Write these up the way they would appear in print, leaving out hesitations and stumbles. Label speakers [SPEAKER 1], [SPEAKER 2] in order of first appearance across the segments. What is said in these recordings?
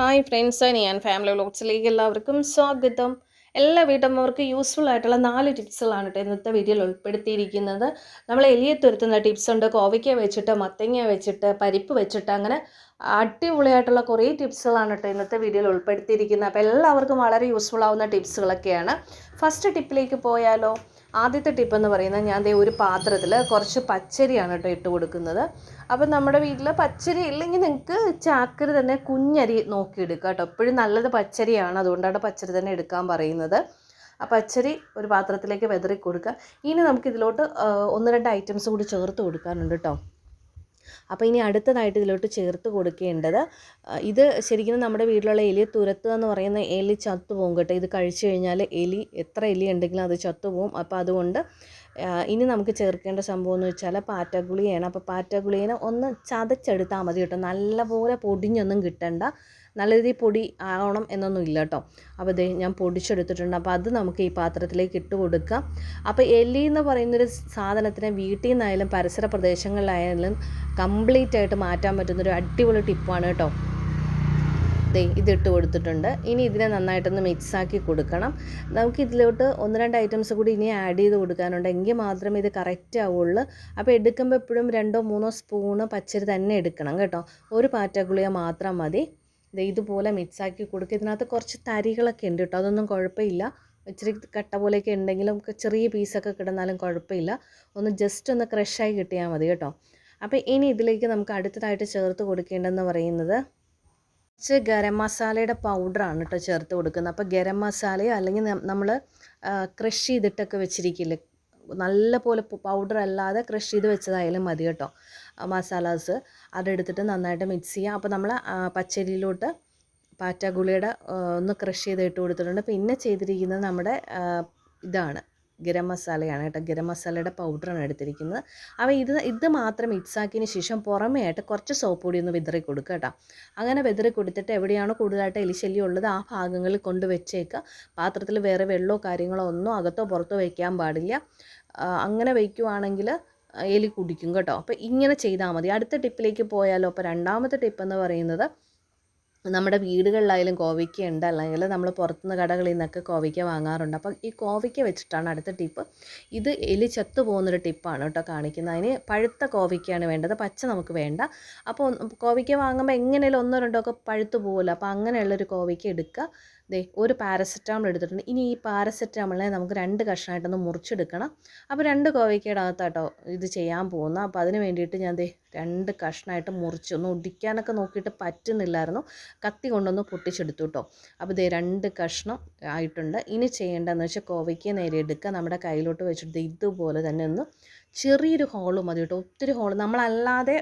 [SPEAKER 1] Hi friends, ഞാൻ family വ്ലോഗ്സിലേക്ക് എല്ലാവർക്കും സ്വാഗതം. എല്ലാ വീട്ടമ്മമാർക്കും യൂസ്ഫുൾ ആയിട്ടുള്ള 4 ടിപ്സുകളാണ് കേട്ടോ ഇന്നത്തെ വീഡിയോയിൽ ഉൾപ്പെടുത്തിയിരിക്കുന്നത്. നമ്മൾ എലിയെ തുരത്തുന്ന ടിപ്സ് ഉണ്ട്, കോവയ്ക്ക വെച്ചിട്ട്, മത്തങ്ങ വെച്ചിട്ട്, പരിപ്പ് വെച്ചിട്ട്, അങ്ങനെ അടിപൊളിയായിട്ടുള്ള കുറേ ടിപ്സുകളാണ് കേട്ടോ ഇന്നത്തെ വീഡിയോയിൽ ഉൾപ്പെടുത്തിയിരിക്കുന്നത്. അപ്പോൾ എല്ലാവർക്കും വളരെ യൂസ്ഫുൾ ആവുന്ന ടിപ്സുകളൊക്കെയാണ്. ഫസ്റ്റ് ടിപ്പിലേക്ക് പോയാലോ? ആദ്യത്തെ ടിപ്പ് എന്ന് പറയുന്നത്, ഞാൻ ഒരു പാത്രത്തിൽ കുറച്ച് പച്ചരിയാണ് കേട്ടോ ഇട്ട് കൊടുക്കുന്നത്. അപ്പം നമ്മുടെ വീട്ടിൽ പച്ചരി ഇല്ലെങ്കിൽ നിങ്ങൾക്ക് ചാക്കരി തന്നെ കുഞ്ഞരി നോക്കിയെടുക്കുക കേട്ടോ. എപ്പോഴും നല്ലത് പച്ചരിയാണ്, അതുകൊണ്ടാണ് പച്ചരി തന്നെ എടുക്കാൻ പറയുന്നത്. ആ പച്ചരി ഒരു പാത്രത്തിലേക്ക് വെതറി കൊടുക്കുക. ഇനി നമുക്കിതിലോട്ട് 1-2 ഐറ്റംസ് കൂടി ചേർത്ത് കൊടുക്കാനുണ്ട് കേട്ടോ. അപ്പോൾ ഇനി അടുത്തതായിട്ട് ഇതിലോട്ട് ചേർത്ത് കൊടുക്കേണ്ടത്, ഇത് ശരിക്കും നമ്മുടെ വീട്ടിലുള്ള എലിയെ തുരത്തുക എന്ന് പറയുന്ന എലി ചത്തുപോകും കേട്ടോ. ഇത് കഴിച്ചു കഴിഞ്ഞാൽ എലി എത്ര എലി ഉണ്ടെങ്കിലും അത് ചത്തുപോകും. അപ്പോൾ അതുകൊണ്ട് ഇനി നമുക്ക് ചേർക്കേണ്ട സംഭവം എന്ന് വെച്ചാൽ പാറ്റഗുളികയാണ്. അപ്പോൾ പാറ്റഗുളികനെ ഒന്ന് ചതച്ചെടുത്താൽ മതി കേട്ടോ. നല്ലപോലെ പൊടിഞ്ഞൊന്നും കിട്ടണ്ട, നല്ല രീതിയിൽ പൊടി ആവണം എന്നൊന്നും ഇല്ല കേട്ടോ. അപ്പോൾ ഇത് ഞാൻ പൊടിച്ചെടുത്തിട്ടുണ്ട്. അപ്പോൾ അത് നമുക്ക് ഈ പാത്രത്തിലേക്ക് ഇട്ട് കൊടുക്കാം. അപ്പോൾ എലി എന്ന് പറയുന്നൊരു സാധനത്തിനെ വീട്ടിൽ നിന്നായാലും പരിസര പ്രദേശങ്ങളിലായാലും കംപ്ലീറ്റ് ആയിട്ട് മാറ്റാൻ പറ്റുന്നൊരു അടിപൊളി ടിപ്പാണ് കേട്ടോ. ഇതിട്ട് കൊടുത്തിട്ടുണ്ട്. ഇനി ഇതിനെ നന്നായിട്ടൊന്ന് മിക്സാക്കി കൊടുക്കണം. നമുക്കിതിലോട്ട് 1-2 ഐറ്റംസ് കൂടി ഇനി ആഡ് ചെയ്ത് കൊടുക്കാനുണ്ട്, എങ്കിൽ മാത്രമേ ഇത് കറക്റ്റ് ആവുള്ളൂ. അപ്പോൾ എടുക്കുമ്പോൾ എപ്പോഴും 2-3 സ്പൂണ് പച്ചരി തന്നെ എടുക്കണം കേട്ടോ. ഒരു പാറ്റഗുളിക മാത്രം മതി. ഇതുപോലെ മിക്സാക്കി കൊടുക്കുക. ഇതിനകത്ത് കുറച്ച് തരികളൊക്കെ ഉണ്ട് കേട്ടോ, അതൊന്നും കുഴപ്പമില്ല. ഇച്ചിരി കട്ട പോലെയൊക്കെ ഉണ്ടെങ്കിലും ചെറിയ പീസൊക്കെ കിടന്നാലും കുഴപ്പമില്ല. ഒന്ന് ജസ്റ്റ് ഒന്ന് ക്രഷായി കിട്ടിയാൽ മതി കേട്ടോ. അപ്പോൾ ഇനി ഇതിലേക്ക് നമുക്ക് അടുത്തതായിട്ട് ചേർത്ത് കൊടുക്കേണ്ടതെന്ന് പറയുന്നത് കുറച്ച് ഗരം മസാലയുടെ പൗഡറാണ് കേട്ടോ ചേർത്ത് കൊടുക്കുന്നത്. അപ്പോൾ ഗരം മസാലയോ അല്ലെങ്കിൽ നമ്മൾ ക്രഷ് ചെയ്തിട്ടൊക്കെ വെച്ചിരിക്കില്ലേ, നല്ല പോലെ പൗഡർ അല്ലാതെ ക്രഷ് ചെയ്ത് വെച്ചതായാലും മതി കേട്ടോ. മസാലാസ് അതെടുത്തിട്ട് നന്നായിട്ട് മിക്സ് ചെയ്യുക. അപ്പോൾ നമ്മൾ പച്ചരിയിലോട്ട് പാറ്റഗുളിയുടെ ഒന്ന് ക്രഷ് ചെയ്തിട്ട് കൊടുത്തിട്ടുണ്ട്. പിന്നെ ചെയ്തിരിക്കുന്നത് നമ്മുടെ ഇതാണ് ഗരം മസാലയാണ് കേട്ടോ. ഗരം മസാലയുടെ പൗഡറാണ് എടുത്തിരിക്കുന്നത്. അപ്പോൾ ഇത് മാത്രം മിക്സാക്കിയതിന് ശേഷം പുറമേ ആയിട്ട് കുറച്ച് സോപ്പ് പൊടി ഒന്ന് വിതറി കൊടുക്കുക കേട്ടോ. അങ്ങനെ വിതറി കൊടുത്തിട്ട് എവിടെയാണോ കൂടുതലായിട്ട് എലിശല്യം ഉള്ളത് ആ ഭാഗങ്ങളിൽ കൊണ്ട് വെച്ചേക്കുക. പാത്രത്തിൽ വേറെ വെള്ളമോ കാര്യങ്ങളോ ഒന്നും അകത്തോ പുറത്തോ വയ്ക്കാൻ പാടില്ല. അങ്ങനെ വയ്ക്കുവാണെങ്കിൽ എലി കുടിക്കും കേട്ടോ. അപ്പോൾ ഇങ്ങനെ ചെയ്താൽ മതി. അടുത്ത ടിപ്പിലേക്ക് പോയാലോ? അപ്പോൾ രണ്ടാമത്തെ ടിപ്പ് എന്ന് പറയുന്നത്, നമ്മുടെ വീടുകളിലായാലും കോവയ്ക്ക ഉണ്ട്, അല്ലെങ്കിൽ നമ്മൾ പുറത്തുനിന്ന് കടകളിൽ നിന്നൊക്കെ കോവയ്ക്ക വാങ്ങാറുണ്ട്. അപ്പം ഈ കോവയ്ക്ക വെച്ചിട്ടാണ് അടുത്ത ടിപ്പ്. ഇത് എലി ചത്തു പോകുന്നൊരു ടിപ്പാണ് കേട്ടോ കാണിക്കുന്നത്. അതിന് പഴുത്ത കോവയ്ക്കയാണ് വേണ്ടത്, പച്ച നമുക്ക് വേണ്ട. അപ്പോൾ കോവയ്ക്ക വാങ്ങുമ്പോൾ എങ്ങനെയാലും 1-2 ഒക്കെ പഴുത്തു പോകുമല്ലോ. അപ്പോൾ അങ്ങനെയുള്ളൊരു കോവയ്ക്ക എടുക്കുക. ഒരു പാരസെറ്റാമോൾ എടുത്തിട്ടുണ്ട്. ഇനി ഈ പാരസെറ്റാമോളിനെ നമുക്ക് 2 കഷ്ണമായിട്ടൊന്ന് മുറിച്ചെടുക്കണം. അപ്പോൾ 2 കോവയ്ക്കയുടെ അകത്താട്ടോ ഇത് ചെയ്യാൻ പോകുന്നത്. അപ്പോൾ അതിന് വേണ്ടിയിട്ട് ഞാൻ 2 കഷ്ണമായിട്ട് മുറിച്ച്, ഒന്ന് ഒടിക്കാനൊക്കെ നോക്കിയിട്ട് പറ്റുന്നില്ലായിരുന്നു, കത്തി കൊണ്ടൊന്ന് പൊട്ടിച്ചെടുത്തു കേട്ടോ. അപ്പോൾ 2 കഷ്ണം ആയിട്ടുണ്ട്. ഇനി ചെയ്യേണ്ടതെന്ന് വെച്ചാൽ കോവയ്ക്ക നേരെ എടുക്കുക, നമ്മുടെ കയ്യിലോട്ട് വെച്ചിട്ട് ഇതുപോലെ തന്നെ ഒന്ന് ചെറിയൊരു ഹോള് മതി കേട്ടോ. ഒത്തിരി ഹോള് നമ്മളല്ലാതെ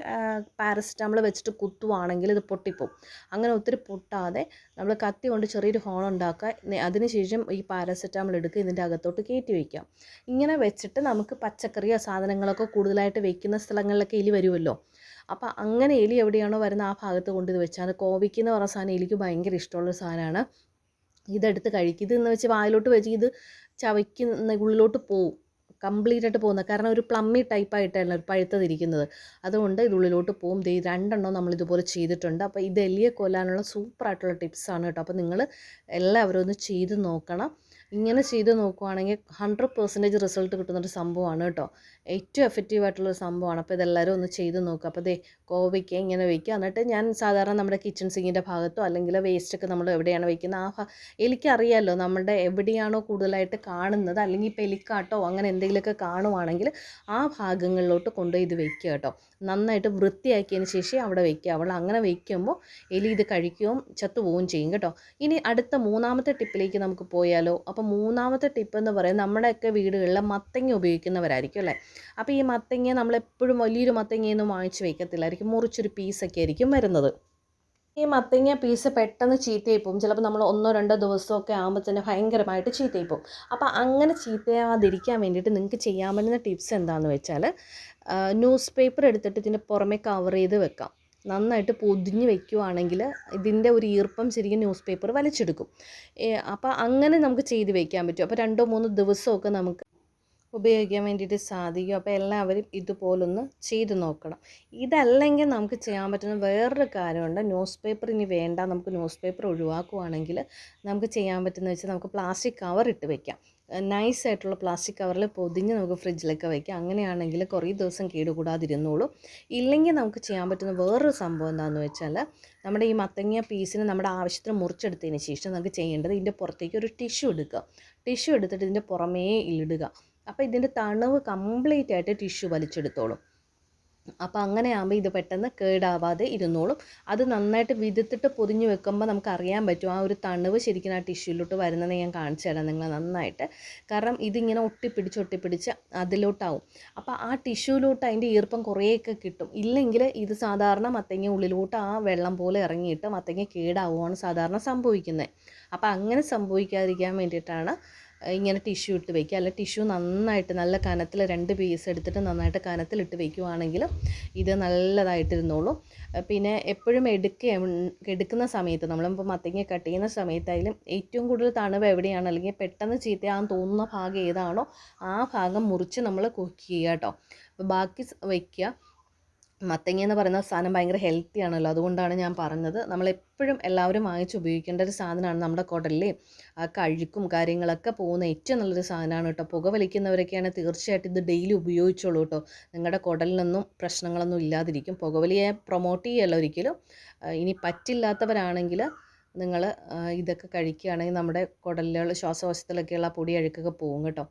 [SPEAKER 1] പാരസെറ്റാമോൾ വെച്ചിട്ട് കുത്തുവാണെങ്കിൽ ഇത് പൊട്ടിപ്പോവും. അങ്ങനെ ഒത്തിരി പൊട്ടാതെ നമ്മൾ കത്തി കൊണ്ട് ചെറിയൊരു ഹോൾ ഉണ്ടാക്കുക. അതിനുശേഷം ഈ പാരസെറ്റാമോൾ എടുക്കുക, ഇതിൻ്റെ അകത്തോട്ട് കയറ്റി വയ്ക്കാം. ഇങ്ങനെ വെച്ചിട്ട് നമുക്ക് പച്ചക്കറിയോ സാധനങ്ങളൊക്കെ കൂടുതലായിട്ട് വെക്കുന്ന സ്ഥലങ്ങളിലൊക്കെ എലി വരുമല്ലോ. അപ്പോൾ അങ്ങനെ എലി എവിടെയാണോ വരുന്നത് ആ ഭാഗത്ത് കൊണ്ട് ഇത് വെച്ചാൽ, അത് കോവയ്ക്കെന്ന് പറഞ്ഞ സാധനം എലിക്ക് ഭയങ്കര ഇഷ്ടമുള്ളൊരു സാധനമാണ്. ഇതെടുത്ത് കഴിക്കും. ഇതെന്ന് വെച്ച് വായിലോട്ട് വെച്ച് ഇത് ചവയ്ക്കുന്ന ഉള്ളിലോട്ട് പോവും, കംപ്ലീറ്റ് ആയിട്ട് പോകുന്നത്. കാരണം ഒരു പ്ലമ്മി ടൈപ്പായിട്ടാണ് പഴുത്തതിരിക്കുന്നത്, അതുകൊണ്ട് ഇതിനുള്ളിലോട്ട് പോകും. 2 നമ്മളിതുപോലെ ചെയ്തിട്ടുണ്ട്. അപ്പോൾ ഇത് എലിയെ കൊല്ലാനുള്ള സൂപ്പറായിട്ടുള്ള ടിപ്സാണ് കേട്ടോ. അപ്പോൾ നിങ്ങൾ എല്ലാവരും ഒന്ന് ചെയ്ത് നോക്കണം. ഇങ്ങനെ ചെയ്ത് നോക്കുവാണെങ്കിൽ 100% റിസൾട്ട് കിട്ടുന്നൊരു സംഭവമാണ് കേട്ടോ. ഏറ്റവും എഫക്റ്റീവായിട്ടുള്ളൊരു സംഭവമാണ്. അപ്പോൾ ഇതെല്ലാവരും ഒന്ന് ചെയ്ത് നോക്കുക. അപ്പോൾ കോവയ്ക്ക ഇങ്ങനെ വയ്ക്കുക. എന്നിട്ട് ഞാൻ സാധാരണ നമ്മുടെ കിച്ചൺ സിങ്കിൻ്റെ ഭാഗത്തോ അല്ലെങ്കിൽ വേസ്റ്റൊക്കെ നമ്മൾ എവിടെയാണ് വയ്ക്കുന്നത് എനിക്കറിയാമല്ലോ നമ്മുടെ എവിടെയാണോ കൂടുതലായിട്ട് കാണുന്നത്, അല്ലെങ്കിൽ ഇപ്പോൾ എലിക്കാട്ടോ അങ്ങനെ എന്തെങ്കിലുമൊക്കെ കാണുവാണെങ്കിൽ ആ ഭാഗങ്ങളിലോട്ട് കൊണ്ടുപോയി ഇത് വയ്ക്കുക കേട്ടോ. നന്നായിട്ട് വൃത്തിയാക്കിയതിന് ശേഷം അവിടെ വയ്ക്കുക. അവൾ അങ്ങനെ വയ്ക്കുമ്പോൾ എലി ഇത് കഴിക്കുകയും ചത്തുപോവുകയും ചെയ്യും കേട്ടോ. ഇനി അടുത്ത 3-ാമത്തെ ടിപ്പിലേക്ക് നമുക്ക് പോയാലോ? അപ്പോൾ 3-ാമത്തെ ടിപ്പ് എന്ന് പറയുന്നത്, നമ്മുടെയൊക്കെ വീടുകളിൽ മത്തങ്ങ ഉപയോഗിക്കുന്നവരായിരിക്കും അല്ലേ. അപ്പോൾ ഈ മത്തങ്ങ നമ്മളെപ്പോഴും വലിയൊരു മത്തങ്ങയൊന്നും വാങ്ങിച്ച് വയ്ക്കത്തില്ലായിരിക്കും, മുറിച്ചൊരു പീസൊക്കെ ആയിരിക്കും വരുന്നത്. ഈ മത്തങ്ങ പീസ് പെട്ടെന്ന് ചീത്തയായി പോകും. ചിലപ്പോൾ നമ്മൾ 1-2 ദിവസമൊക്കെ ആകുമ്പോൾ തന്നെ ഭയങ്കരമായിട്ട് ചീത്തയായി പോകും. അപ്പോൾ അങ്ങനെ ചീത്തയാവാതിരിക്കാൻ വേണ്ടിയിട്ട് നിങ്ങൾക്ക് ചെയ്യാൻ പറ്റുന്ന ടിപ്സ് എന്താണെന്ന് വെച്ചാൽ, ന്യൂസ് പേപ്പർ എടുത്തിട്ട് ഇതിൻ്റെ പുറമെ കവർ ചെയ്ത് വെക്കാം. നന്നായിട്ട് പൊതിഞ്ഞ് വെക്കുകയാണെങ്കിൽ ഇതിൻ്റെ ഒരു ഈർപ്പം ശരിക്കും ന്യൂസ് പേപ്പർ വലിച്ചെടുക്കും. അപ്പോൾ അങ്ങനെ നമുക്ക് ചെയ്ത് വയ്ക്കാൻ പറ്റും. അപ്പോൾ 2-3 ദിവസമൊക്കെ നമുക്ക് ഉപയോഗിക്കാൻ വേണ്ടിയിട്ട് സാധിക്കും. അപ്പോൾ എല്ലാവരും ഇതുപോലൊന്ന് ചെയ്ത് നോക്കണം. ഇതല്ലെങ്കിൽ നമുക്ക് ചെയ്യാൻ പറ്റുന്ന വേറൊരു കാര്യമുണ്ട്. ന്യൂസ് പേപ്പർ ഇനി വേണ്ട, നമുക്ക് ന്യൂസ് പേപ്പർ ഒഴിവാക്കുവാണെങ്കിൽ നമുക്ക് ചെയ്യാൻ പറ്റുന്നത് വെച്ചാൽ നമുക്ക് പ്ലാസ്റ്റിക് കവർ ഇട്ട് വെക്കാം. നൈസായിട്ടുള്ള പ്ലാസ്റ്റിക് കവറിൽ പൊതിഞ്ഞ് നമുക്ക് ഫ്രിഡ്ജിലൊക്കെ വയ്ക്കാം. അങ്ങനെയാണെങ്കിൽ കുറേ ദിവസം കേടുകൂടാതിരുന്നോളൂ. ഇല്ലെങ്കിൽ നമുക്ക് ചെയ്യാൻ പറ്റുന്ന വേറൊരു സംഭവം എന്താണെന്ന് വെച്ചാൽ, നമ്മുടെ ഈ മത്തങ്ങ പീസിന് നമ്മുടെ ആവശ്യത്തിന് മുറിച്ചെടുത്തതിന് ശേഷം നമുക്ക് ചെയ്യേണ്ടത് ഇതിൻ്റെ പുറത്തേക്ക് ഒരു ടിഷ്യൂ എടുക്കുക. ടിഷ്യൂ എടുത്തിട്ട് ഇതിൻ്റെ പുറമേ ഇടുക. അപ്പോൾ ഇതിൻ്റെ തണുവ് കംപ്ലീറ്റ് ആയിട്ട് ടിഷ്യൂ വലിച്ചെടുത്തോളും. അപ്പോൾ അങ്ങനെ ആകുമ്പോൾ ഇത് പെട്ടെന്ന് കേടാവാതെ ഇരുന്നോളും. അത് നന്നായിട്ട് വിതത്തിട്ട് പൊതിഞ്ഞ് വെക്കുമ്പോൾ നമുക്ക് അറിയാൻ പറ്റും ആ ഒരു തണുവ് ശരിക്കും ആ ടിഷ്യൂലോട്ട് വരുന്നത്. ഞാൻ കാണിച്ചു തരാം നിങ്ങൾ നന്നായിട്ട്. കാരണം ഇതിങ്ങനെ ഒട്ടിപ്പിടിച്ച് അതിലോട്ടാവും. അപ്പോൾ ആ ടിഷ്യൂലോട്ട് അതിൻ്റെ ഈർപ്പം കുറേയൊക്കെ കിട്ടും. ഇല്ലെങ്കിൽ ഇത് സാധാരണ മത്തങ്ങ ഉള്ളിലോട്ട് ആ വെള്ളം പോലെ ഇറങ്ങിയിട്ട് മത്തങ്ങ കേടാവുകയാണ് സാധാരണ സംഭവിക്കുന്നത്. അപ്പോൾ അങ്ങനെ സംഭവിക്കാതിരിക്കാൻ വേണ്ടിയിട്ടാണ് ഇങ്ങനെ ടിഷ്യൂ ഇട്ട് വയ്ക്കുക. അല്ല ടിഷ്യൂ നന്നായിട്ട് നല്ല കനത്തിൽ 2 പീസ് എടുത്തിട്ട് നന്നായിട്ട് കനത്തിലിട്ട് വയ്ക്കുവാണെങ്കിൽ ഇത് നല്ലതായിട്ടിരുന്നോളും. പിന്നെ എപ്പോഴും എടുക്കുന്ന സമയത്ത് നമ്മളിപ്പോൾ മത്തങ്ങ കട്ട് ചെയ്യുന്ന സമയത്തായാലും ഏറ്റവും കൂടുതൽ തണുവ് എവിടെയാണ് അല്ലെങ്കിൽ പെട്ടെന്ന് ചീത്തയാകാൻ തോന്നുന്ന ഭാഗം ഏതാണോ ആ ഭാഗം മുറിച്ച് നമ്മൾ കുക്ക് ചെയ്യുക കേട്ടോ. അപ്പോൾ ബാക്കി വയ്ക്കുക. മത്തങ്ങ എന്ന് പറയുന്ന സാധനം ഭയങ്കര ഹെൽത്തി ആണല്ലോ, അതുകൊണ്ടാണ് ഞാൻ പറഞ്ഞത്. നമ്മളെപ്പോഴും എല്ലാവരും വാങ്ങിച്ച് ഉപയോഗിക്കേണ്ട ഒരു സാധനമാണ്. നമ്മുടെ കുടലിലെ ആ കഴുക്കും കാര്യങ്ങളൊക്കെ പോകുന്ന ഏറ്റവും നല്ലൊരു സാധനമാണ് കേട്ടോ. പുകവലിക്കുന്നവരൊക്കെയാണ് തീർച്ചയായിട്ടും ഇത് ഡെയിലി ഉപയോഗിച്ചോളൂ കേട്ടോ. നിങ്ങളുടെ കുടലിനൊന്നും പ്രശ്നങ്ങളൊന്നും ഇല്ലാതിരിക്കും. പുകവലിയെ പ്രൊമോട്ട് ചെയ്യല്ല ഒരിക്കലും. ഇനി പറ്റില്ലാത്തവരാണെങ്കിൽ നിങ്ങൾ ഇതൊക്കെ കഴിക്കുകയാണെങ്കിൽ നമ്മുടെ കുടലിലുള്ള ശ്വാസകോശത്തിലൊക്കെയുള്ള പൊടി അഴുക്കൊക്കെ പോകും കേട്ടോ.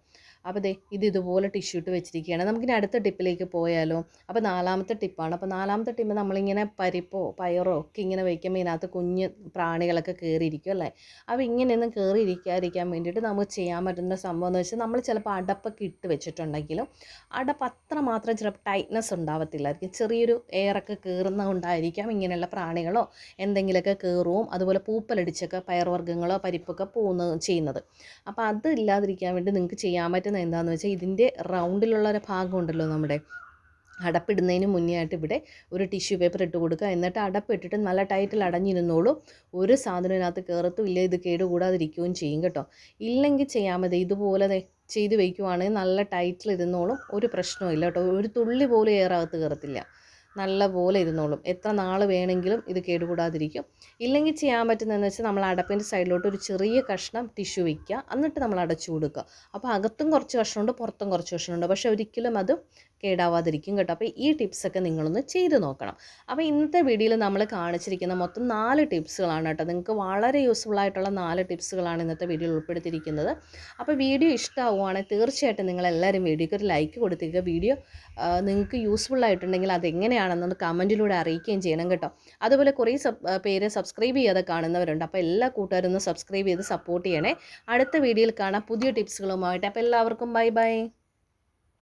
[SPEAKER 1] അപ്പോൾ ഇതുപോലെ ടിഷ്യൂ ഇട്ട് വെച്ചിരിക്കുകയാണ്. നമുക്കിനി അടുത്ത ടിപ്പിലേക്ക് പോയാലോ. അപ്പോൾ 4ാമത്തെ ടിപ്പാണ്. അപ്പോൾ 4ാമത്തെ ടിപ്പ് നമ്മളിങ്ങനെ പരിപ്പോ പയറോ ഒക്കെ ഇങ്ങനെ വയ്ക്കുമ്പോൾ ഇതിനകത്ത് കുഞ്ഞ് പ്രാണികളൊക്കെ കയറിയിരിക്കും അല്ലേ. അപ്പോൾ ഇങ്ങനെയൊന്നും കയറിയിരിക്കാതിരിക്കാൻ വേണ്ടിയിട്ട് നമുക്ക് ചെയ്യാൻ പറ്റുന്ന സംഭവം എന്ന് വെച്ചാൽ, നമ്മൾ ചിലപ്പോൾ അടപ്പൊക്കെ ഇട്ട് വെച്ചിട്ടുണ്ടെങ്കിലും അടപ്പ് അത്രമാത്രം ചിലപ്പോൾ ടൈറ്റ്നസ് ഉണ്ടാവത്തില്ലായിരിക്കും. ചെറിയൊരു എയറൊക്കെ കയറുന്നത് കൊണ്ടായിരിക്കാം ഇങ്ങനെയുള്ള പ്രാണികളോ എന്തെങ്കിലുമൊക്കെ കയറുവും അതുപോലെ പൂപ്പലടിച്ചൊക്കെ പയർവർഗ്ഗങ്ങളോ പരിപ്പൊക്കെ ചെയ്യുന്നത്. അപ്പോൾ അത് ഇല്ലാതിരിക്കാൻ വേണ്ടി നിങ്ങൾക്ക് ചെയ്യാൻ പറ്റുന്ന എന്താണെന്ന് വെച്ചാൽ, ഇതിൻ്റെ റൗണ്ടിലുള്ള ഒരു ഭാഗം ഉണ്ടല്ലോ നമ്മുടെ അടപ്പിടുന്നതിന് മുന്നേ ആയിട്ട് ഇവിടെ ഒരു ടിഷ്യൂ പേപ്പർ ഇട്ട് കൊടുക്കുക. എന്നിട്ട് അടപ്പിട്ടിട്ട് നല്ല ടൈറ്റിൽ അടഞ്ഞിരുന്നോളൂ. ഒരു സാധനം ഇതിനകത്ത് കയറത്തും ഇല്ല, ഇത് കേടുകൂടാതിരിക്കുകയും ചെയ്യും കേട്ടോ. ഇല്ലെങ്കിൽ ചെയ്യാൻ മതി ഇതുപോലെ ചെയ്ത് വയ്ക്കുവാണെങ്കിൽ നല്ല ടൈറ്റിൽ ഇരുന്നോളും, ഒരു പ്രശ്നവും ഇല്ല കേട്ടോ. ഒരു തുള്ളി പോലും എയറകത്ത് കയറത്തില്ല, നല്ല പോലെ ഇരുന്നോളും. എത്ര നാൾ വേണമെങ്കിലും ഇത് കേടുകൂടാതിരിക്കും. ഇല്ലെങ്കിൽ ചെയ്യാൻ പറ്റുന്നതെന്ന് വെച്ചാൽ, നമ്മൾ അടപ്പിൻ്റെ സൈഡിലോട്ട് ഒരു ചെറിയ കഷ്ണം ടിഷ്യൂ വയ്ക്കുക, എന്നിട്ട് നമ്മൾ അടച്ചു കൊടുക്കുക. അപ്പോൾ അകത്തും കുറച്ച് കഷ്ണമുണ്ട് പുറത്തും കുറച്ച് കഷ്ണമുണ്ട്, പക്ഷേ ഒരിക്കലും അത് കേടാവാതിരിക്കും കേട്ടോ. അപ്പോൾ ഈ ടിപ്സൊക്കെ നിങ്ങളൊന്ന് ചെയ്ത് നോക്കണം. അപ്പോൾ ഇന്നത്തെ വീഡിയോയിൽ നമ്മൾ കാണിച്ചിരിക്കുന്ന മൊത്തം 4 ടിപ്സുകളാണ് കേട്ടോ. നിങ്ങൾക്ക് വളരെ യൂസ്ഫുൾ ആയിട്ടുള്ള 4 ടിപ്സുകളാണ് ഇന്നത്തെ വീഡിയോയിൽ ഉൾപ്പെടുത്തിയിരിക്കുന്നത്. അപ്പോൾ വീഡിയോ ഇഷ്ടമാവുകയാണെങ്കിൽ തീർച്ചയായിട്ടും നിങ്ങളെല്ലാവരും വീഡിയോയ്ക്ക് ഒരു ലൈക്ക് കൊടുത്തിരിക്കുക. വീഡിയോ നിങ്ങൾക്ക് യൂസ്ഫുൾ ആയിട്ടുണ്ടെങ്കിൽ അതെങ്ങനെയാണെന്നൊന്ന് കമൻറ്റിലൂടെ അറിയിക്കുകയും ചെയ്യണം കേട്ടോ. അതുപോലെ കുറേ പേര് സബ്സ്ക്രൈബ് ചെയ്യാതെ കാണുന്നവരുണ്ട്. അപ്പോൾ എല്ലാ കൂട്ടുകാരും ഒന്ന് സബ്സ്ക്രൈബ് ചെയ്ത് സപ്പോർട്ട് ചെയ്യണേ. അടുത്ത വീഡിയോയിൽ കാണാം പുതിയ ടിപ്സുകളുമായിട്ട്. അപ്പോൾ എല്ലാവർക്കും ബൈ ബൈ.